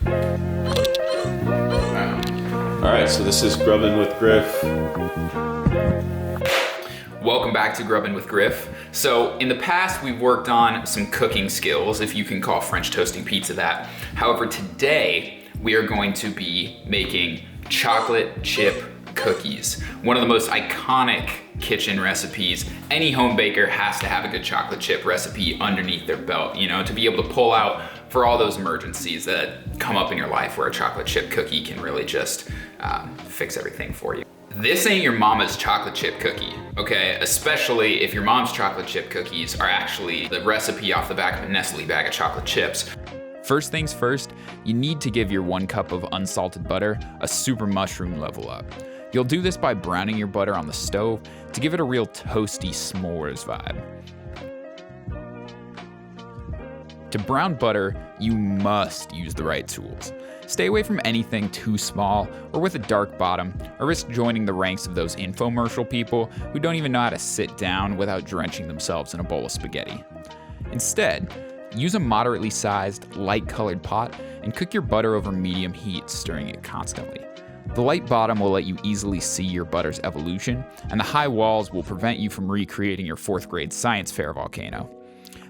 All right, so this is Grubbin with Griff. Welcome back to Grubbin with Griff. So in the past, we've worked on some cooking skills, if you can call French toasting pizza that. However, today we are going to be making chocolate chip cookies. One of the most iconic kitchen recipes. Any home baker has to have a good chocolate chip recipe underneath their belt, to be able to pull out for all those emergencies that come up in your life where a chocolate chip cookie can really just fix everything for you. This ain't your mama's chocolate chip cookie, okay? Especially if your mom's chocolate chip cookies are actually the recipe off the back of a Nestle bag of chocolate chips. First things first, you need to give your 1 cup of unsalted butter a super mushroom level up. You'll do this by browning your butter on the stove to give it a real toasty s'mores vibe. To brown butter, you must use the right tools. Stay away from anything too small or with a dark bottom, or risk joining the ranks of those infomercial people who don't even know how to sit down without drenching themselves in a bowl of spaghetti. Instead, use a moderately sized, light-colored pot and cook your butter over medium heat, stirring it constantly. The light bottom will let you easily see your butter's evolution, and the high walls will prevent you from recreating your 4th grade science fair volcano.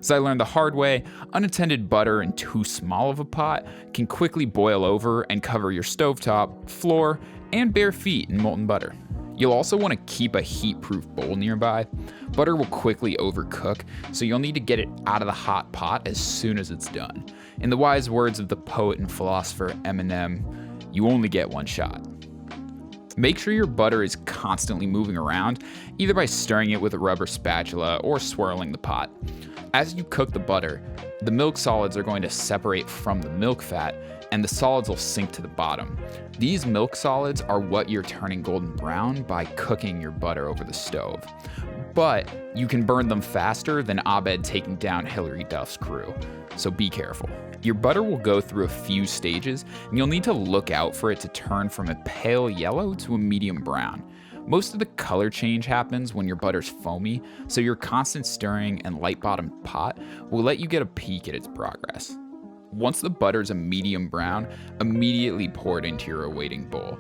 As I learned the hard way, unattended butter in too small of a pot can quickly boil over and cover your stovetop, floor, and bare feet in molten butter. You'll also want to keep a heat-proof bowl nearby. Butter will quickly overcook, so you'll need to get it out of the hot pot as soon as it's done. In the wise words of the poet and philosopher Eminem, you only get one shot. Make sure your butter is constantly moving around, either by stirring it with a rubber spatula or swirling the pot. As you cook the butter, the milk solids are going to separate from the milk fat, and the solids will sink to the bottom. These milk solids are what you're turning golden brown by cooking your butter over the stove. But you can burn them faster than Abed taking down Hillary Duff's crew, so be careful. Your butter will go through a few stages, and you'll need to look out for it to turn from a pale yellow to a medium brown. Most of the color change happens when your butter's foamy, so your constant stirring and light-bottomed pot will let you get a peek at its progress. Once the butter's a medium brown, immediately pour it into your awaiting bowl.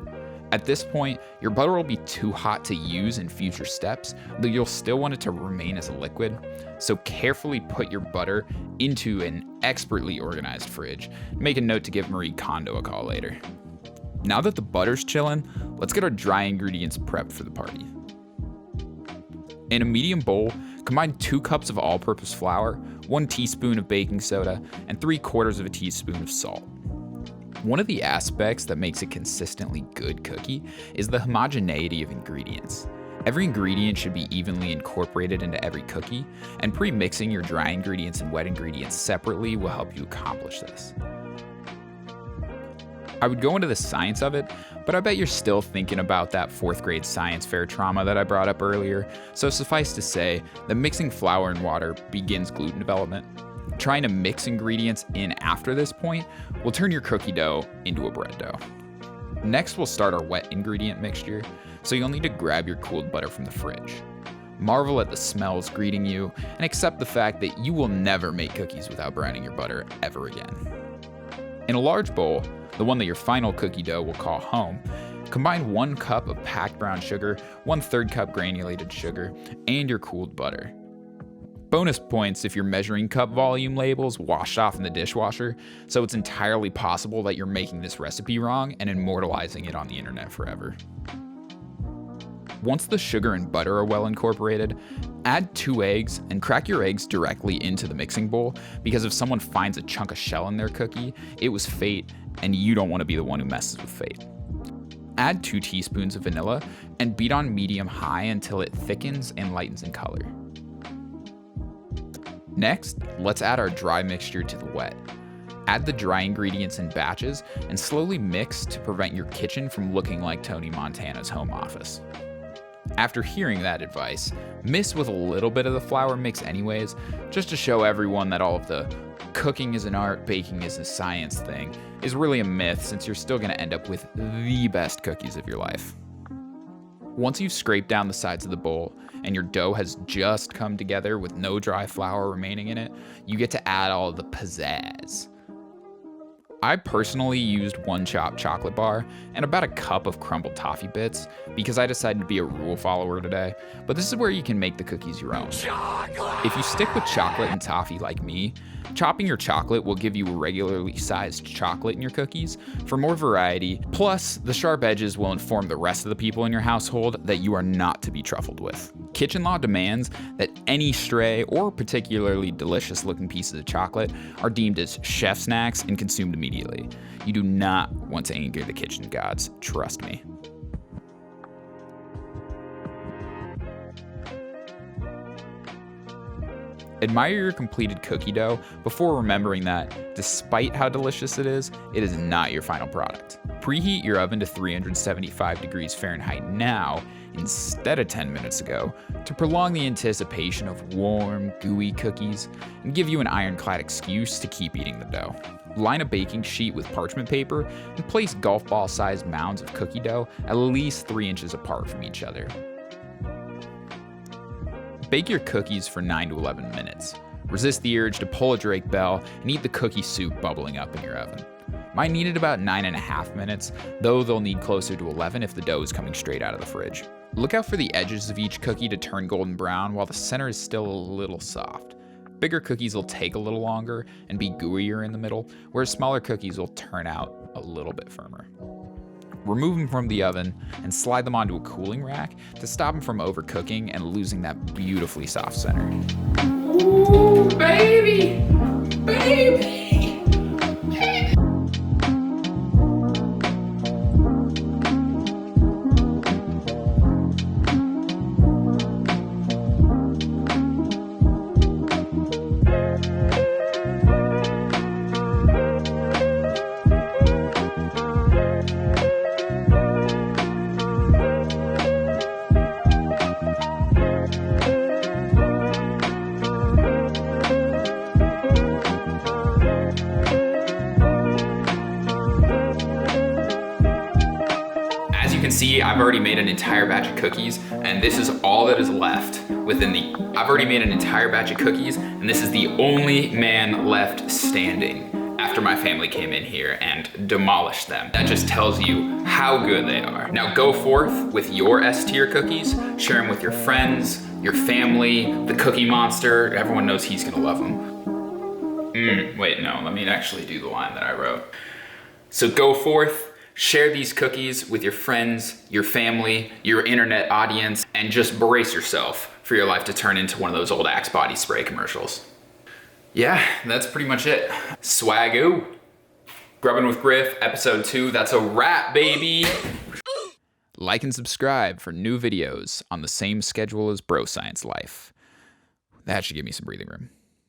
At this point, your butter will be too hot to use in future steps, though you'll still want it to remain as a liquid, so carefully put your butter into an expertly organized fridge. Make a note to give Marie Kondo a call later. Now that the butter's chillin', let's get our dry ingredients prepped for the party. In a medium bowl, combine 2 cups of all-purpose flour, 1 teaspoon of baking soda, and 3/4 of a teaspoon of salt. One of the aspects that makes a consistently good cookie is the homogeneity of ingredients. Every ingredient should be evenly incorporated into every cookie, and pre-mixing your dry ingredients and wet ingredients separately will help you accomplish this. I would go into the science of it, but I bet you're still thinking about that 4th grade science fair trauma that I brought up earlier, so suffice to say that mixing flour and water begins gluten development. Trying to mix ingredients in after this point will turn your cookie dough into a bread dough. Next, we'll start our wet ingredient mixture, so you'll need to grab your cooled butter from the fridge. Marvel at the smells greeting you, and accept the fact that you will never make cookies without browning your butter ever again. In a large bowl, the one that your final cookie dough will call home, combine 1 cup of packed brown sugar, 1/3 cup granulated sugar, and your cooled butter. Bonus points if your measuring cup volume labels washed off in the dishwasher, so it's entirely possible that you're making this recipe wrong and immortalizing it on the internet forever. Once the sugar and butter are well incorporated, add 2 eggs and crack your eggs directly into the mixing bowl, because if someone finds a chunk of shell in their cookie, it was fate, and you don't want to be the one who messes with fate. Add 2 teaspoons of vanilla and beat on medium-high until it thickens and lightens in color. Next, let's add our dry mixture to the wet. Add the dry ingredients in batches and slowly mix to prevent your kitchen from looking like Tony Montana's home office. After hearing that advice, mix with a little bit of the flour mix anyways, just to show everyone that all of the cooking is an art, baking is a science thing is really a myth, since you're still going to end up with the best cookies of your life. Once you've scraped down the sides of the bowl and your dough has just come together with no dry flour remaining in it, you get to add all of the pizzazz. I personally used 1 chopped chocolate bar and about a cup of crumbled toffee bits because I decided to be a rule follower today, but this is where you can make the cookies your own. If you stick with chocolate and toffee like me, chopping your chocolate will give you regularly sized chocolate in your cookies for more variety, plus the sharp edges will inform the rest of the people in your household that you are not to be truffled with. Kitchen law demands that any stray or particularly delicious looking pieces of chocolate are deemed as chef snacks and consumed immediately. You do not want to anger the kitchen gods, trust me. Admire your completed cookie dough before remembering that, despite how delicious it is not your final product. Preheat your oven to 375 degrees Fahrenheit now, instead of 10 minutes ago, to prolong the anticipation of warm, gooey cookies and give you an ironclad excuse to keep eating the dough. Line a baking sheet with parchment paper and place golf ball-sized mounds of cookie dough at least 3 inches apart from each other. Bake your cookies for 9 to 11 minutes. Resist the urge to pull a Drake Bell and eat the cookie soup bubbling up in your oven. Mine needed about 9.5 minutes, though they'll need closer to 11 if the dough is coming straight out of the fridge. Look out for the edges of each cookie to turn golden brown while the center is still a little soft. Bigger cookies will take a little longer and be gooier in the middle, whereas smaller cookies will turn out a little bit firmer. Remove them from the oven and slide them onto a cooling rack to stop them from overcooking and losing that beautifully soft center. Ooh, baby! Baby! See, I've already made an entire batch of cookies, and this is all that is left I've already made an entire batch of cookies, and this is the only man left standing after my family came in here and demolished them. That just tells you how good they are. Now go forth with your S-tier cookies, share them with your friends, your family, the Cookie Monster. Everyone knows he's gonna love them. Wait, no, let me actually do the line that I wrote. So go forth, share these cookies with your friends, your family, your internet audience, and just brace yourself for your life to turn into one of those old Axe body spray commercials. Yeah, that's pretty much it. Swagoo. Grubbin' with Griff, episode 2. That's a wrap, baby. Like and subscribe for new videos on the same schedule as Bro Science Life. That should give me some breathing room.